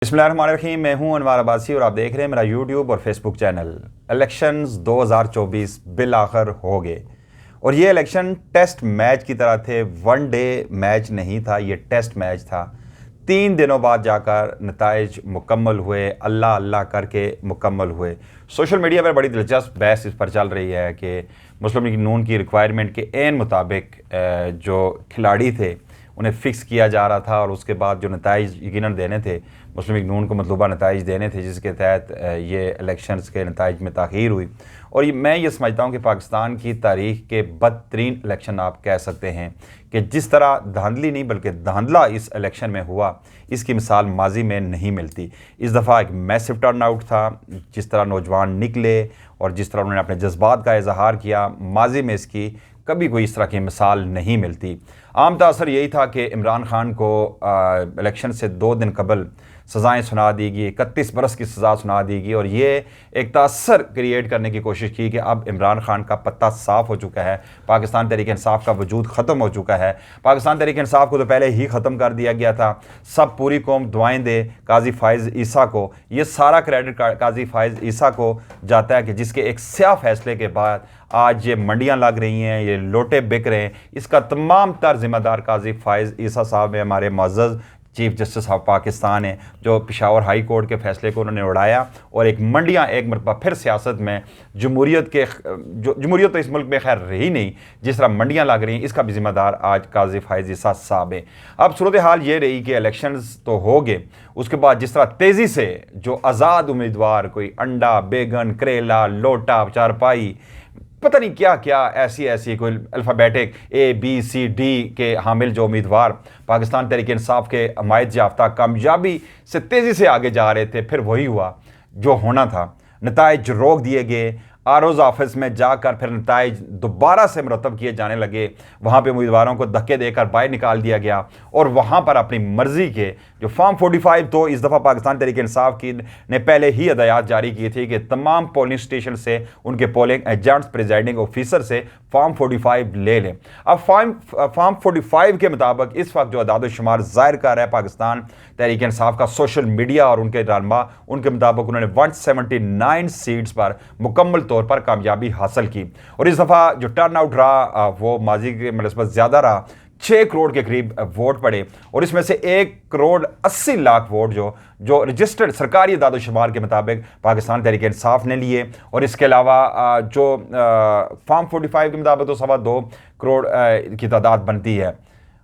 बिस्मिल्लाहिर्रहमानिर्रहीम। मैं हूं अनवार अब्बासी और आप देख रहे हैं मेरा यूट्यूब और फेसबुक चैनल। इलेक्शंस 2024 बिल आखिर हो गए और ये इलेक्शन टेस्ट मैच की तरह थे। वन डे मैच नहीं था, ये टेस्ट मैच था। 3 दिनों बाद जाकर नताइज मुकम्मल हुए, अल्लाह अल्लाह करके मुकम्मल हुए। सोशल मीडिया पर बड़ी दिलचस्प बहस इस पर चल रही है कि मुस्लिम लीग नून की रिक्वायरमेंट के एन मुताबिक जो खिलाड़ी थे उन्हें फ़िक्स किया जा रहा था और उसके बाद जो नताइज यकीनन देने थे, मुस्लिम लीग नून को मतलूबा नताइज देने थे, जिसके तहत ये इलेक्शंस के नताइज में ताख़ीर हुई। और मैं ये समझता हूँ कि पाकिस्तान की तारीख़ के बदतरीन इलेक्शन आप कह सकते हैं कि जिस तरह धांधली नहीं बल्कि धांधला इस इलेक्शन में हुआ, इसकी मिसाल माजी में नहीं मिलती। इस दफ़ा एक मैसिव टर्न आउट था। जिस तरह नौजवान निकले और जिस तरह उन्होंने अपने जज्बात का इजहार किया, माजी में इसकी कभी कोई इस तरह की मिसाल नहीं मिलती। आम तासर यही था कि इमरान खान को इलेक्शन से 2 दिन कबल सज़ाएँ सुना दी गई, 31 बरस की सज़ा सुना दी गई और ये एक तासर क्रिएट करने की कोशिश की कि अब इमरान खान का पत्ता साफ़ हो चुका है, पाकिस्तान तहरीक-ए-इंसाफ का वजूद ख़त्म हो चुका है। पाकिस्तान तहरीक-ए-इंसाफ को तो पहले ही ख़त्म कर दिया गया था। सब पूरी कौम दुआएँ दे काजी फ़ाइज़ ईसा को, ये सारा क्रेडिट काजी फ़ाइज़ ईसा को जाता है कि जिसके एक स्याह फैसले के बाद आज ये मंडियाँ लग रही हैं, ये लोटे बिक रहे हैं। इसका तमाम तर ज़िम्मेदार काजी फ़ाइज़ ईसा साहब है, हमारे मुअज़्ज़ज़ चीफ जस्टिस ऑफ पाकिस्तान है, जो पेशावर हाई कोर्ट के फैसले को उन्होंने उड़ाया और एक मंडियाँ एक मरतबा फिर सियासत में जमहूरियत तो इस मुल्क में खैर रही नहीं, जिस तरह मंडियाँ लग रही हैं, इसका भी ज़िम्मेदार आज काजी फ़ाइज़ ईसा साहब है। अब सूरत हाल ये रही कि इलेक्शंस तो हो गए, उसके बाद जिस तरह तेज़ी से जो आज़ाद उम्मीदवार, कोई अंडा, बेगन, करेला, लोटा, चारपाई, पता नहीं क्या क्या ऐसी कोई अल्फ़ाबेटिक ABCD के हामिल जो उम्मीदवार पाकिस्तान तहरीक-ए-इंसाफ के हमायत याफ्ता कामयाबी से तेज़ी से आगे जा रहे थे, फिर वही हुआ जो होना था। नताइज रोक दिए गए। आरओज़ ऑफिस में जाकर फिर नताइज दोबारा से मुरतब किए जाने लगे। वहाँ पे उम्मीदवारों को धक्के देकर बाहर निकाल दिया गया और वहाँ पर अपनी मर्ज़ी के जो फॉर्म 45 तो इस दफ़ा पाकिस्तान तहरीक-ए-इंसाफ की ने पहले ही हदायत जारी की थी कि तमाम पोलिंग स्टेशन से उनके पोलिंग एजेंट्स, प्रिजाइडिंग ऑफिसर से फॉर्म 45 ले लें। अब फॉर्म 45 के मुताबिक इस वक्त जो अदाद-ओ-शुमार ज़ाहिर कर रहा है पाकिस्तान तहरीक-ए-इंसाफ का सोशल मीडिया और उनके रहनुमा, उनके मुताबिक उन्होंने 179 सीट्स पर मुकम्मल तौर पर कामयाबी हासिल की और इस दफ़ा जो टर्न आउट रहा वो माजी के नस्बत ज़्यादा रहा। 6 करोड़ के करीब वोट पड़े और इसमें से 1 करोड़ 80 लाख वोट जो रजिस्टर्ड सरकारी अदाद-ओ-शुमार के मुताबिक पाकिस्तान तहरीक-ए-इंसाफ ने लिए और इसके अलावा जो फॉर्म 45 के मुताबिक तो 2.25 करोड़ की तादाद बनती है।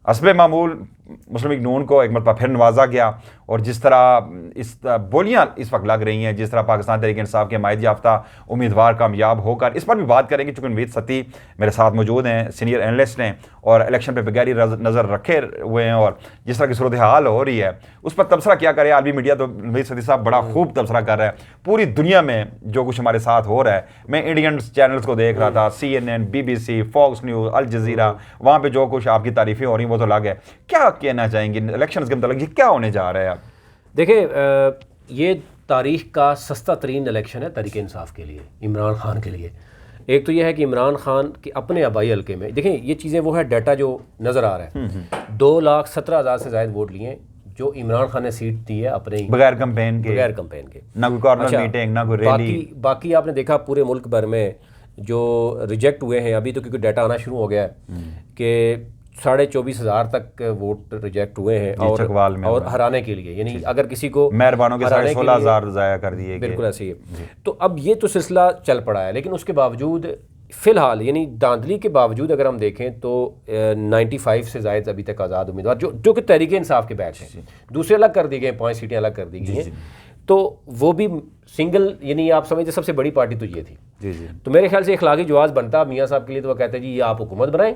हस्बे मामूल मुस्लिम लीग नून को एक मरतबा फिर नवाजा गया और जिस तरह इस बोलियां इस वक्त लग रही हैं, जिस तरह पाकिस्तान तहरीक-ए-इंसाफ के हमायत याफ्ता उम्मीदवार कामयाब होकर, इस पर भी बात करेंगे चूँकि नवीद सती मेरे साथ मौजूद हैं, सीनियर एनालिस्ट हैं और इलेक्शन पर बगैरी नज़र रखे हुए हैं और जिस तरह की सूरत हाल हो रही है उस पर तबसरा क्या करे। आलमी मीडिया तो नवीद सती साहब बड़ा खूब तबसरा कर रहा है पूरी दुनिया में जो कुछ हमारे साथ हो रहा है। मैं इंडियन चैनल्स को देख रहा था, CNN, BBC, Fox News, Al Jazeera, वहाँ पर जो कुछ आपकी तारीफ़ें हो रही हैं वो तो अलग है। क्या कहना चाहेंगे इलेक्शंस के मतलब ये क्या होने जा रहा है? आप देखिए, ये तारीख़ का सस्ता तरीन इलेक्शन है तहरीक इंसाफ के लिए, इमरान खान के लिए। एक तो ये है कि इमरान खान के अपने आबाई हल्के में देखें, ये चीज़ें वो है डाटा जो नज़र आ रहा है। 2,17,000 से ज़ायद वोट लिए जो इमरान खान ने सीट दी है अपने बगैर कंपेन के, ना कोई कॉर्नर मीटिंग, ना कोई रैली। बाकी आपने देखा पूरे मुल्क भर में जो रिजेक्ट हुए हैं, अभी तो क्योंकि डाटा आना शुरू हो गया है कि 24,500 तक वोट रिजेक्ट हुए हैं और हराने के लिए, यानी अगर किसी को मेहरबानों के 16,500 ज़ाया कर दिए। बिल्कुल ऐसे ही। तो अब ये तो सिलसिला चल पड़ा है, लेकिन उसके बावजूद फ़िलहाल यानी धांधली के बावजूद अगर हम देखें तो 95 से ज़ायद अभी तक आज़ाद उम्मीदवार जो कि तहरीक-ए-इंसाफ के बैच हैं, दूसरे अलग कर दिए गए, 5 सीटें अलग कर दी गई हैं, तो वो भी सिंगल, यानी आप समझते सबसे बड़ी पार्टी तो ये थी। तो मेरे ख्याल से इखलाकी जवाज़ बनता मियाँ साहब के लिए, तो वो कहते हैं जी ये आप हुकूमत बनाएं,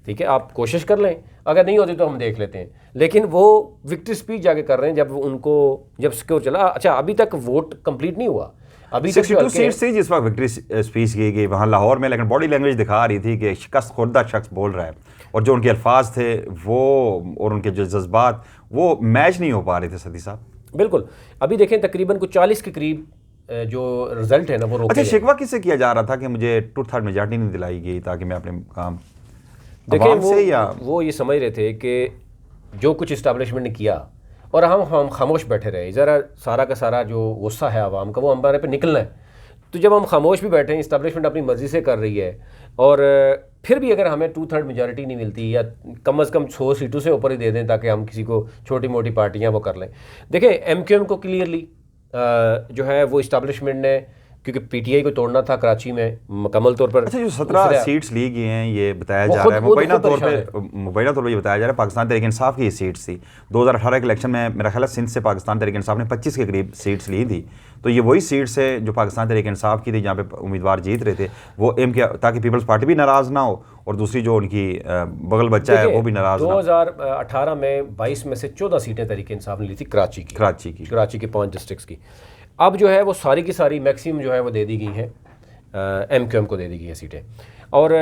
ठीक है, आप कोशिश कर लें, अगर नहीं होती तो हम देख लेते हैं। लेकिन वो विक्ट्री स्पीच जाके कर रहे हैं जब सिक्योर चला। अच्छा, अभी तक वोट कंप्लीट नहीं हुआ, अभी 62 सीट्स थी जिस वक्त विक्ट्री स्पीच की गई वहाँ लाहौर में, लेकिन बॉडी लैंग्वेज दिखा रही थी कि शिकस्त खुर्दा शख्स बोल रहा है और जो उनके अल्फाज थे वो और उनके जो जज्बात वो मैच नहीं हो पा रहे थे। सदी साहब बिल्कुल, अभी देखें तकरीबन कुछ 40 के करीब जो रिजल्ट है ना वो अच्छा, शिकवा किससे किया जा रहा था कि मुझे 2/3 मेजॉरिटी नहीं दिलाई गई ताकि मैं अपने काम देखें, वो ये समझ रहे थे कि जो कुछ इस्टेब्लिशमेंट ने किया और हम खामोश बैठे रहे, ज़रा सारा का सारा जो गुस्सा है आवाम का वो हमारे पे निकलना है। तो जब हम खामोश भी बैठे हैं, इस्टेब्लिशमेंट अपनी मर्ज़ी से कर रही है, और फिर भी अगर हमें 2/3 मेजॉरिटी नहीं मिलती या कम से कम 100 सीटों से ऊपर ही दे दें ताकि हम किसी को छोटी मोटी पार्टियां वो कर लें। देखें MQM को क्लियरली जो है वो इस्टेब्लिशमेंट ने, क्योंकि PTI को तोड़ना था कराची में मुकम्मल तौर पर। अच्छा, जो 17 सीट्स ली गई हैं ये बताया जा रहा है, मुबैना तौर पर ये बताया जा रहा है पाकिस्तान तहरीक इंसाफ की ये सीट्स थी 2018 के इलेक्शन में। मेरा ख्याल है सिंध से पाकिस्तान तहरीक इंसाफ ने 25 के करीब सीट्स ली थी, तो ये वही सीट्स है जो पाकिस्तान तहरीक इंसाफ की थी जहाँ पे उम्मीदवार जीत रहे थे वो ताकि पीपल्स पार्टी भी नाराज़ ना हो और दूसरी जो उनकी बगल बच्चा है वो भी नाराज़ ना हो। 2018 में 22 में से 14 सीटें तहरीक इंसाफ ने ली थी कराची की 5 डिस्ट्रिक्ट्स की। अब जो है वो सारी की सारी मैक्सिमम जो है वो दे दी गई हैं MQM को दे दी गई हैं सीटें। और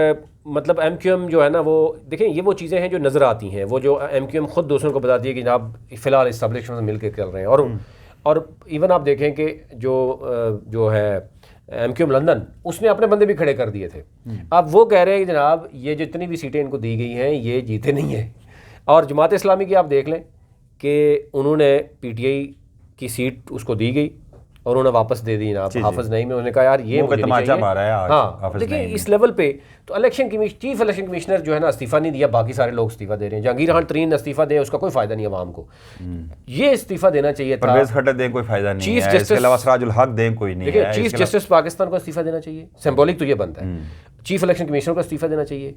मतलब MQM जो है ना वो देखें ये वो चीज़ें हैं जो नज़र आती हैं, वो जो MQM ख़ुद दूसरों को बताती है कि जनाब फ़िलहाल इस्टेब्लिशमेंट से मिल के कर रहे हैं। और इवन आप देखें कि जो है MQM लंदन उसने अपने बंदे भी खड़े कर दिए थे। अब वो कह रहे हैं कि जनाब ये जितनी भी सीटें इनको दी गई हैं ये जीते नहीं हैं। और जमात इस्लामी की आप देख लें कि उन्होंने PTI की सीट उसको दी गई और उन्होंने वापस दे दी जनाब हाफिज नईम में। उन्होंने कहा यार ये मुझे नहीं चाहिए। हाँ देखिए इस लेवल पे तो चीफ इलेक्शन कमिश्नर जो है ना इस्तीफ़ा नहीं दिया, बाकी सारे लोग इस्तीफ़ा दे रहे हैं। जहांगीर खान तरीन इस्तीफ़ा दे उसका कोई फ़ायदा नहीं आवाम को, ये इस्तीफ़ा देना चाहिए था। परवेज़ खट्टर दें कोई फ़ायदा नहीं है, इसके अलावा सिराजुल हक दें कोई नहीं है। चीफ जस्टिस पाकिस्तान को इस्तीफ़ा देना चाहिए, सिंबॉलिक तो ये बनता है। चीफ इलेक्शन कमिश्नर को इस्तीफ़ा देना चाहिए,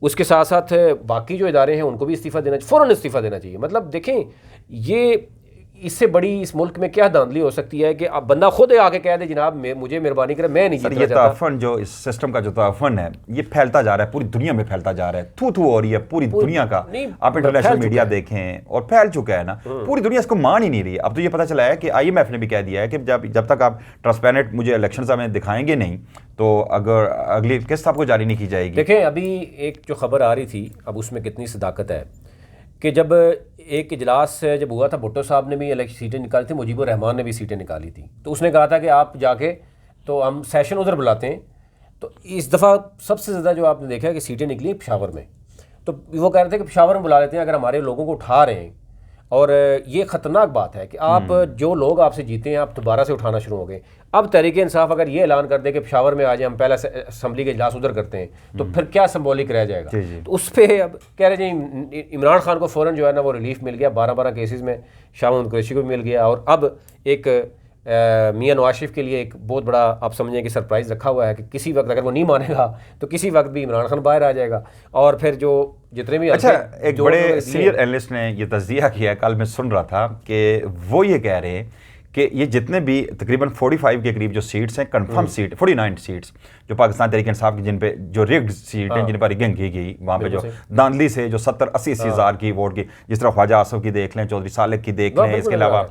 उसके साथ साथ बाकी जो इदारे हैं उनको भी इस्तीफ़ा देना चाहिए, फ़ौरन इस्तीफ़ा देना चाहिए। मतलब देखें ये इससे बड़ी इस मुल्क में क्या धांधली हो सकती है कि अब बंदा खुद आके कह दे जनाब मुझे मेहरबानी करे मैं नहीं जीतना चाहता। ये ताफन जो इस सिस्टम का जो ताफन है ये फैलता जा रहा है, पूरी दुनिया में फैलता जा रहा है, थू हो रही है पूरी दुनिया का। आप इंटरनेशनल मीडिया देखें और फैल चुका है ना, पूरी दुनिया इसको मान ही नहीं रही। अब तो ये पता चला है कि IMF ने भी कह दिया है कि जब तक आप ट्रांसपेरेंट मुझे इलेक्शन में दिखाएंगे नहीं तो अगर अगली किस्त आपको जारी नहीं की जाएगी। देखें अभी एक जो खबर आ रही थी, अब उसमें कितनी सदाकत है कि जब एक इजलास जब हुआ था भुट्टो साहब ने भी सीटें निकाली थी, मुजीबुर रहमान ने भी सीटें निकाली थी, तो उसने कहा था कि आप जाके तो हम सेशन उधर बुलाते हैं। तो इस दफ़ा सबसे ज़्यादा जो आपने देखा है कि सीटें निकली पेशावर में, तो वो कह रहे थे कि पेशावर में बुला लेते हैं अगर हमारे लोगों को उठा रहे हैं। और ये ख़तरनाक बात है कि आप जो लोग आपसे जीते हैं आप दोबारा से उठाना शुरू हो गए। अब तहरीक इंसाफ अगर ये ऐलान कर दे कि पेशावर में आ जाए हम पहला असम्बली के इजलास उधर करते हैं तो फिर क्या सिंबॉलिक रह जाएगा। तो उस पर अब कह रहे जी इमरान खान को फ़ौरन जो है ना वो रिलीफ मिल गया, 12 केसेस में शाह महमूद कुरैशी को भी मिल गया। और अब एक मियां नवाज शरीफ के लिए एक बहुत बड़ा आप समझें कि सरप्राइज़ रखा हुआ है कि किसी वक्त अगर वो नहीं मानेगा तो किसी वक्त भी इमरान खान बाहर आ जाएगा। और फिर जो जितने भी अच्छा एक बड़े सीनियर एनालिस्ट ने ये तज्जिया किया, कल मैं सुन रहा था कि वो ये कह रहे हैं कि ये जितने भी तकरीबन 45 के करीब जो सीट्स हैं कंफर्म सीट 49 सीट्स जो पाकिस्तान तहरीक इंसाफ की जिन पे जो रिग्ड सीट हैं जिन पर रिगिंग की गई, वहाँ पे जो धांधली से जो 70-80 हज़ार की वोट की, जिस तरह ख्वाजा आसफ की देख लें, चौधरी सालेक की देख लें, इसके अलावा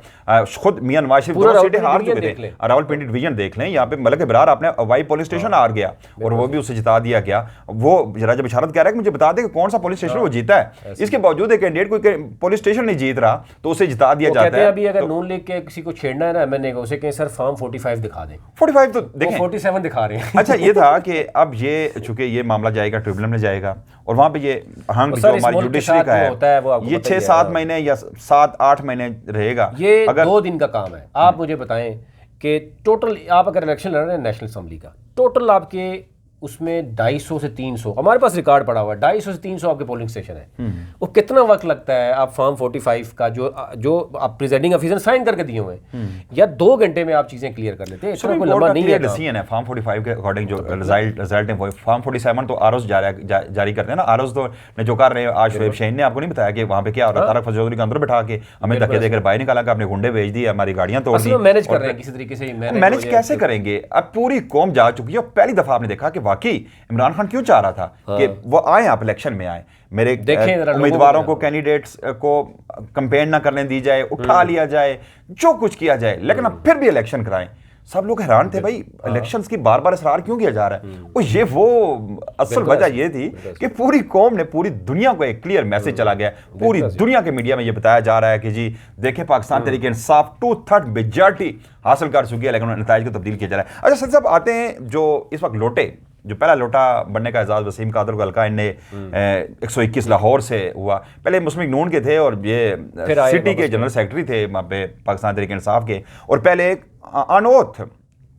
खुद मियां नवाज शरीफ 2 सीटें हार चुके थे। रावलपिंडी डिवीजन देख लें, यहाँ पे मलक इब्रार आपने वाई पुलिस स्टेशन हार गया और वो भी उसे जिता दिया गया। वो राजा बिशारत कह रहा है कि मुझे बता दे कि कौन सा पुलिस स्टेशन वो जीता है, इसके बावजूद एक कैंडिडेट कोई पुलिस स्टेशन नहीं जीत रहा तो उसे जिता दिया जाता है। अभी अगर नून लीग के किसी को छेड़ना है ना MNA को, उसे कहें सर फॉर्म 45 दिखा दें, 45 तो देखें 47 दिखा रहे हैं। अच्छा ये था कि अब ये चूंकि ये मामला जाएगा ट्रिब्यूनल में जाएगा और वहाँ पे ये हंग जो हमारी जुडिशरी का है ये 6-7 महीने या 7-8 महीने रहेगा। ये अगर 2 दिन का काम है। आप मुझे बताएं कि टोटल आप अगर इलेक्शन लड़ रहे हैं नेशनल असेंबली का, टोटल आपके उसमें 250 से 300 हमारे पास रिकॉर्ड पड़ा हुआ है, 250 से 300 आपके पोलिंग स्टेशन है। वो कितना वक्त लगता है आप फॉर्म 45 का जो आप प्रिजाइडिंग ऑफिसर साइन करके दिए हुए हैं या 2 घंटे में आप चीजें क्लियर कर लेते हैं। इतना कोई लंबा नहीं है डिसीजन है फॉर्म 45 के अकॉर्डिंग जो रिजल्ट है वो फॉर्म 47 तो आरओज जारी करते हैं ना। आरओज तो ने जो कर रहे हैं आज शोएब शाहीन ने आपको नहीं बताया कि वहाँ पे क्या हो रहा है। तारक फजल चौधरी को अंदर बैठा के हमें धक्के देकर बाहर निकाला कि आपने गुंडे भेज दिए, हमारी गाड़ियां तोड़ दी। मैनेज कर रहे हैं किसी तरीके से, मैनेज कैसे करेंगे? अब पूरी कौम जा चुकी है और पहली दफा आपने देखा कि वाकई इमरान खान क्यों चाह रहा था कि वो आए आप इलेक्शन में आए, मेरे उम्मीदवारों को कैंडिडेट्स को कंपेयर ना करने दी जाए, उठा लिया जाए, जो कुछ किया जाए, लेकिन अब फिर भी इलेक्शन कराएं। सब लोग हैरान थे भाई इलेक्शंस की बार बार इसरार क्यों किया जा रहा है। और ये वो असल वजह ये थी कि पूरी कौम ने पूरी दुनिया को एक क्लियर मैसेज चला गया, पूरी दुनिया के मीडिया में ये बताया जा रहा है कि जी देखें पाकिस्तान तहरीक इंसाफ 2/3 मेजॉरिटी हासिल कर चुकी है लेकिन नताइज को तब्दील किया जा रहा है। अच्छा सर साहब आते हैं जो इस वक्त लोटे जो पहला लोटा बनने का एजाज़ वसीम कादर को हल्का इनने 121 लाहौर से हुआ। पहले मुस्लिम लीग नून के थे और ये सिटी के जनरल सेक्रेटरी थे वहाँ पे पाकिस्तान तहरीक इंसाफ के, और पहले एक अनोथ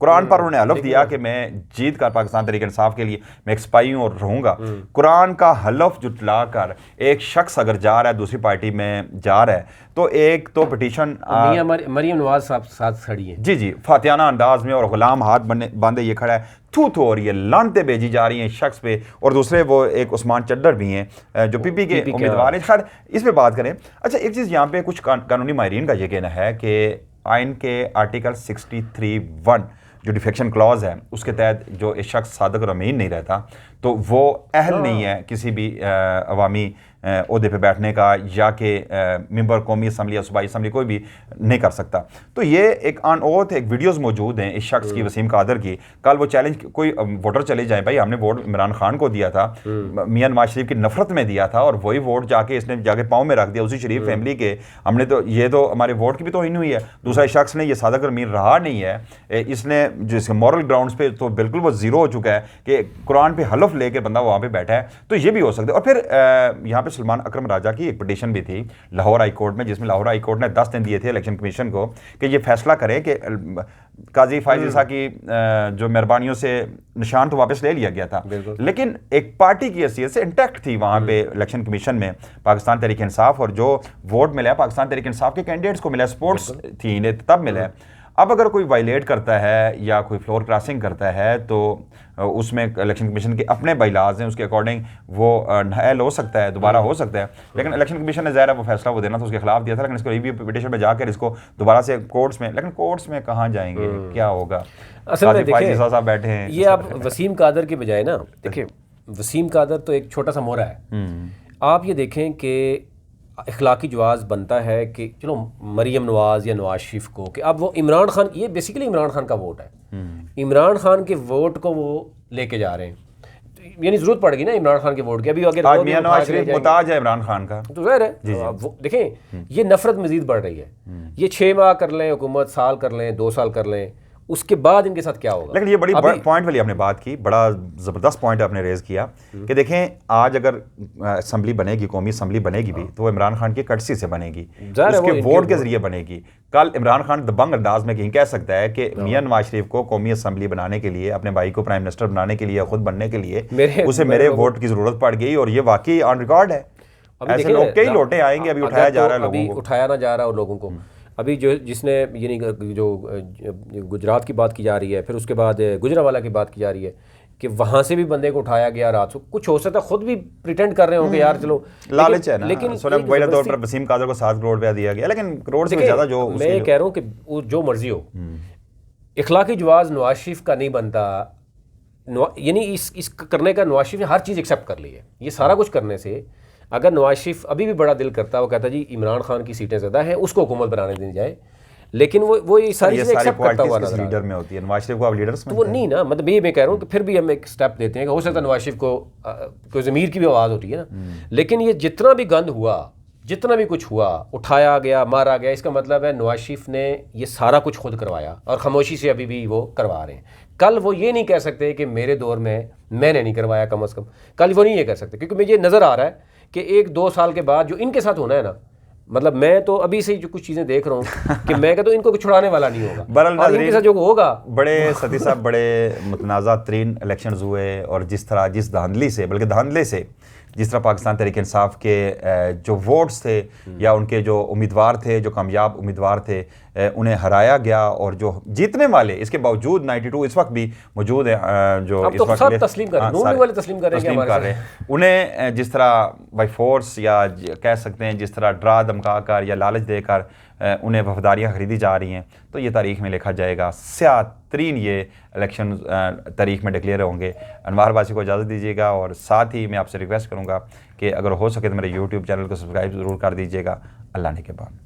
कुरान पर उन्होंने हलफ दिया कि मैं जीत कर पाकिस्तान तहरीक इंसाफ के लिए मैं एक सिपाही हूँ और रहूँगा। कुरान का हलफ जुटला कर एक शख्स अगर जा रहा है दूसरी पार्टी में जा रहा है तो एक तो पिटीशन मरियम नवाज साहब साथ खड़ी है, जी फातियाना अंदाज में, और गुलाम हाथ बांधे ये खड़ा है, थू हो रही है, लानतें भेजी जा रही हैं शख्स पे, और दूसरे वो एक उस्मान चड्डर भी हैं जो पीपी के उम्मीदवार हैं। खैर इस पर बात करें। अच्छा, एक चीज़ यहाँ पे कुछ कानूनी माहिरीन का ये कहना है कि आइन के आर्टिकल 63(1) जो डिफेक्शन क्लॉज है उसके तहत जो एक शख्स सादक और अमीन नहीं रहता तो वो अहल नहीं है किसी भी अवामी ओहदे पे बैठने का, या कि मेंबर कौमी असम्बली या सूबाई असम्बली कोई भी नहीं कर सकता। तो ये एक ऑन ओथ एक वीडियोस मौजूद हैं इस शख्स की, वसीम कादर की। कल वो चैलेंज, कोई वोटर चले जाए, भाई हमने वोट इमरान खान को दिया था, मियां नवाज शरीफ की नफरत में दिया था, और वही वोट जाके इसने जाके पाँव में रख दिया उसी शरीफ फैमिली के। हमने तो ये तो हमारे वोट की भी तौहीन हुई है। दूसरा शख्स ने, ये सादक अमीन रहा नहीं है, इसने जिसके मॉरल ग्राउंड्स पे तो बिल्कुल वो जीरो हो चुका है कि कुरान पे हलफ लेके बंदा वहाँ पे बैठा है, तो ये भी हो सकता है। और फिर यहाँ पे सलमान अकरम राजा की एक पिटीशन भी थी लाहौर हाई कोर्ट में, जिसमें लाहौर हाई कोर्ट ने 10 दिन दिए थे इलेक्शन कमीशन को कि ये फैसला करे कि काजी फायज ईसा की जो मेहरबानियों से निशान तो वापस ले लिया गया था, लेकिन एक पार्टी की हैसियत से इंटैक्ट थी वहाँ पे इलेक्शन कमीशन में पाकिस्तान तहरीक इंसाफ, और जो वोट मिला है पाकिस्तान तहरीक इंसाफ के कैंडिडेट्स को मिला, स्पोर्ट्स थी इन्हें तब मिला है। अब अगर कोई वायलेट करता है या कोई फ्लोर क्रॉसिंग करता है तो उसमें इलेक्शन कमीशन के अपने बाइलाज हैं, उसके अकॉर्डिंग वो नाअहल हो सकता है, दोबारा हो सकता है। लेकिन इलेक्शन कमीशन ने ज़ाहिर है वो फैसला वो देना था, उसके खिलाफ दिया था, लेकिन इसको रिव्यू पिटीशन में जाकर इसको दोबारा से कोर्ट्स में, लेकिन कोर्ट्स में कहाँ जाएंगे, क्या होगा? असल में देखिए साहब बैठे हैं, ये आप वसीम कादर के बजाय ना देखिए, वसीम कादर तो एक छोटा सा मोहरा है। आप ये देखें कि इखलाकी जवाज़ बनता है कि चलो मरियम नवाज़ या नवाज शरीफ को, कि अब वो इमरान खान, ये बेसिकली इमरान खान का वोट है, इमरान खान के वोट को वो लेके जा रहे हैं, यानी जरूरत पड़ेगी ना इमरान खान के वोट की। अभी अगर आज मियां नवाज शरीफ मुताज है इमरान खान का, तो ज़ाहिर है देखें ये नफरत मजीद बढ़ रही है। ये 6 माह कर लें हुकूमत, साल कर लें, 2 साल कर लें, उसके बाद इनके साथ क्या होगा? लेकिन ये बड़ी पॉइंट वाली आपने बात की, बड़ा ज़बरदस्त पॉइंट आपने रेज किया कि देखें आज अगर असम्बली बनेगी, कौमी असम्बली बनेगी भी, तो वो इमरान खान की कटसी से बनेगी, उसके वोट के जरिए बनेगी। कल इमरान खान दबंग अंदाज में कहीं कह सकता है कि मियां नवाज शरीफ को कौमी असम्बली बनाने के लिए, अपने भाई को प्राइम मिनिस्टर बनाने के लिए, खुद बनने के लिए उसे मेरे वोट की ज़रूरत पड़ गई, और ये वाकई ऑन रिकॉर्ड है। ऐसे लोग कई लोटे आएंगे, अभी उठाया जा रहा है लोगों को, उठाया ना जा रहा है लोगों को। अभी जो जिसने यानी जो गुजरात की बात की जा रही है, फिर उसके बाद गुजरावाला की बात की जा रही है कि वहाँ से भी बंदे को उठाया गया रात को, कुछ हो सकता है खुद भी प्रिटेंड कर रहे होंगे यार चलो, लालच है ना। लेकिन बड़े तौर पर वसीम कादर को 7 करोड़ रुपया दिया गया, लेकिन करोड़ से ज़्यादा जो मैं कह रहा हूँ कि जो मर्जी हो, इखलाकी जवाज़ नवाज शरीफ का नहीं बनता, यानी इस करने का नवाज शरीफ ने हर चीज़ एक्सेप्ट कर ली है। ये सारा कुछ करने से अगर नवाज शरीफ अभी भी बड़ा दिल करता है, वो कहता जी इमरान खान की सीटें ज़्यादा हैं, उसको हुकूमत बनाने दी जाए, लेकिन वो ये सारी चीज़ें एक्सेप्ट करता हुआ नजर लीडर में होती है। नवाज शरीफ को आप लीडर्स में तो वो नहीं ना, मतलब ये मैं कह रहा हूँ कि फिर भी हम एक स्टेप देते हैं कि हो सकता है नवाज शरीफ को कोई ज़मीर की भी आवाज़ होती है ना, लेकिन ये जितना भी गंद हुआ, जितना भी कुछ हुआ, उठाया गया, मारा गया, इसका मतलब है नवाज शरीफ ने ये सारा कुछ खुद करवाया और खामोशी से अभी भी वो करवा रहे हैं। कल वो ये नहीं कह सकते कि मेरे दौर में मैंने नहीं करवाया, कम अज़ कम कल वो नहीं ये कह सकते, क्योंकि मुझे नज़र आ रहा है कि 1-2 साल के बाद जो इनके साथ होना है ना, मतलब मैं तो अभी से जो कुछ चीज़ें देख रहा हूँ कि मैं कहता हूँ इनको कुछ छुड़ाने वाला नहीं होगा, और इनके साथ जो होगा। बड़े सदी साहब बड़े मुतनाज़ा तरीन इलेक्शंस हुए, और जिस तरह जिस धांधली से, बल्कि धांधले से जिस तरह पाकिस्तान तहरीक इंसाफ के जो वोट्स थे या उनके जो उम्मीदवार थे, जो कामयाब उम्मीदवार थे, उन्हें हराया गया, और जो जीतने वाले इसके बावजूद 92 इस वक्त भी मौजूद हैं, जो इस वक्त तस्लीम कर रहे हैं, उन्हें जिस तरह बाई फोर्स या कह सकते हैं जिस तरह डरा धमका कर या लालच देकर उन्हें वफादारियाँ खरीदी जा रही हैं, तो ये तारीख में लिखा जाएगा। स्याह तरीन ये इलेक्शन तारीख में डिक्लेयर होंगे। अनवार वासी को इजाज़त दीजिएगा, और साथ ही मैं आपसे रिक्वेस्ट करूँगा कि अगर हो सके तो मेरे यूट्यूब चैनल को सब्सक्राइब ज़रूर कर दीजिएगा। अल्लाह ने के बाद।